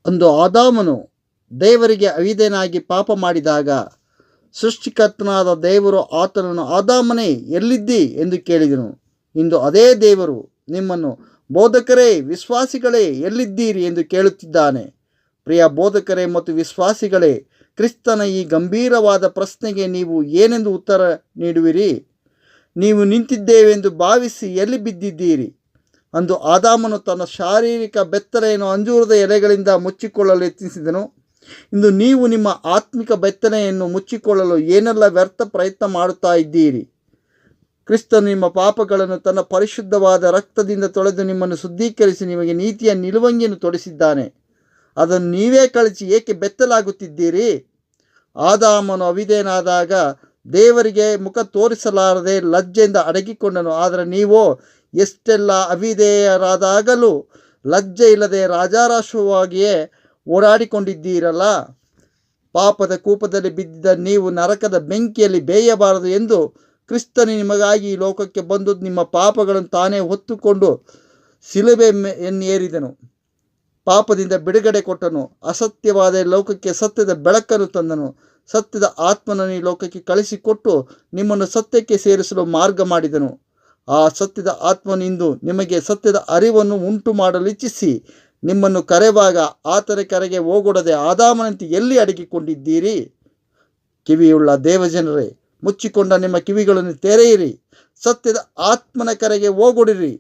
ಒಂದು ಆದಾಮನು ದೇವರಿಗೆ ಅವಿಧೇಯನಾಗಿ ಪಾಪ ಮಾಡಿದಾಗ ಸೃಷ್ಟಿಕರ್ತನಾದ ದೇವರು ಆತನನ್ನು, ಆದಾಮನೇ ಎಲ್ಲಿದ್ದಿ ಎಂದು ಕೇಳಿದನು. ಇಂದು ಅದೇ ದೇವರು ನಿಮ್ಮನ್ನು, ಬೋಧಕರೇ, ವಿಶ್ವಾಸಿಗಳೇ ಎಲ್ಲಿದ್ದೀರಿ ಎಂದು ಕೇಳುತ್ತಿದ್ದಾನೆ. ಪ್ರಿಯ ಬೋಧಕರೇ ಮತ್ತು ವಿಶ್ವಾಸಿಗಳೇ, ಕ್ರಿಸ್ತನ ಈ ಗಂಭೀರವಾದ ಪ್ರಶ್ನೆಗೆ ನೀವು ಏನೆಂದು ಉತ್ತರ ನೀಡುವಿರಿ? ನೀವು ನಿಂತಿದ್ದೇವೆಂದು ಭಾವಿಸಿ ಎಲ್ಲಿ ಬಿದ್ದಿದ್ದೀರಿ? ಅಂದು ಆದಾಮನು ತನ್ನ ಶಾರೀರಿಕ ಬೆತ್ತಲೆಯನ್ನು ಅಂಜೂರದ ಎಲೆಗಳಿಂದ ಮುಚ್ಚಿಕೊಳ್ಳಲು ಯತ್ನಿಸಿದನು. ಇಂದು ನೀವು ನಿಮ್ಮ ಆತ್ಮಿಕ ಬೆತ್ತಲೆಯನ್ನು ಮುಚ್ಚಿಕೊಳ್ಳಲು ಏನೆಲ್ಲ ವ್ಯರ್ಥ ಪ್ರಯತ್ನ ಮಾಡುತ್ತಾ ಇದ್ದೀರಿ? ಕ್ರಿಸ್ತನು ನಿಮ್ಮ ಪಾಪಗಳನ್ನು ತನ್ನ ಪರಿಶುದ್ಧವಾದ ರಕ್ತದಿಂದ ತೊಳೆದು ನಿಮ್ಮನ್ನು ಶುದ್ಧೀಕರಿಸಿ ನಿಮಗೆ ನೀತಿಯ ನಿಲುವಂಗಿಯನ್ನು ತೊಡಿಸಿದ್ದಾನೆ. ಅದನ್ನು ನೀವೇ ಕಳಚಿ ಏಕೆ ಬೆತ್ತಲಾಗುತ್ತಿದ್ದೀರಿ? ಆದಾಮನು ಅವಿಧೇಯನಾದಾಗ ದೇವರಿಗೆ ಮುಖ ತೋರಿಸಲಾರದೆ ಲಜ್ಜೆಯಿಂದ ಅಡಗಿಕೊಂಡನು. ಆದರೆ ನೀವು ಎಷ್ಟೆಲ್ಲ ಅವಿಧೇಯರಾದಾಗಲೂ ಲಜ್ಜೆ ಇಲ್ಲದೆ ರಾಜಾರಾಶವಾಗಿಯೇ ಓಡಾಡಿಕೊಂಡಿದ್ದೀರಲ್ಲ. ಪಾಪದ ಕೂಪದಲ್ಲಿ ಬಿದ್ದಿದ್ದ ನೀವು ನರಕದ ಬೆಂಕಿಯಲ್ಲಿ ಬೇಯಬಾರದು ಎಂದು ಕ್ರಿಸ್ತನು ನಿಮಗಾಗಿ ಈ ಲೋಕಕ್ಕೆ ಬಂದು ನಿಮ್ಮ ಪಾಪಗಳನ್ನು ತಾನೇ ಹೊತ್ತುಕೊಂಡು ಶಿಲುಬೆಯನ್ನೇರಿದನು. ಪಾಪದಿಂದ ಬಿಡುಗಡೆ ಕೊಟ್ಟನು. ಅಸತ್ಯವಾದ ಲೋಕಕ್ಕೆ ಸತ್ಯದ ಬೆಳಕನ್ನು ತಂದನು. ಸತ್ಯದ ಆತ್ಮನನ್ನು ಈ ಲೋಕಕ್ಕೆ ಕಳಿಸಿಕೊಟ್ಟು ನಿಮ್ಮನ್ನು ಸತ್ಯಕ್ಕೆ ಸೇರಿಸಲು ಮಾರ್ಗ ಮಾಡಿದನು. ಆ ಸತ್ಯದ ಆತ್ಮನು ಇಂದು ನಿಮಗೆ ಸತ್ಯದ ಅರಿವನ್ನು ಉಂಟು ಮಾಡಲು ಇಚ್ಛಿಸಿ ನಿಮ್ಮನ್ನು ಕರೆವಾಗ ಆತನ ಕರೆಗೆ ಹೋಗೊಡದೆ ಆದಾಮನಂತೆ ಎಲ್ಲಿ ಅಡಗಿಕೊಂಡಿದ್ದೀರಿ? ಕಿವಿಯುಳ್ಳ ದೇವಜನರೇ, ಮುಚ್ಚಿಕೊಂಡ ನಿಮ್ಮ ಕಿವಿಗಳನ್ನು ತೆರೆಯಿರಿ, ಸತ್ಯದ ಆತ್ಮನ ಕರೆಗೆ ಹೋಗೊಡಿರಿ.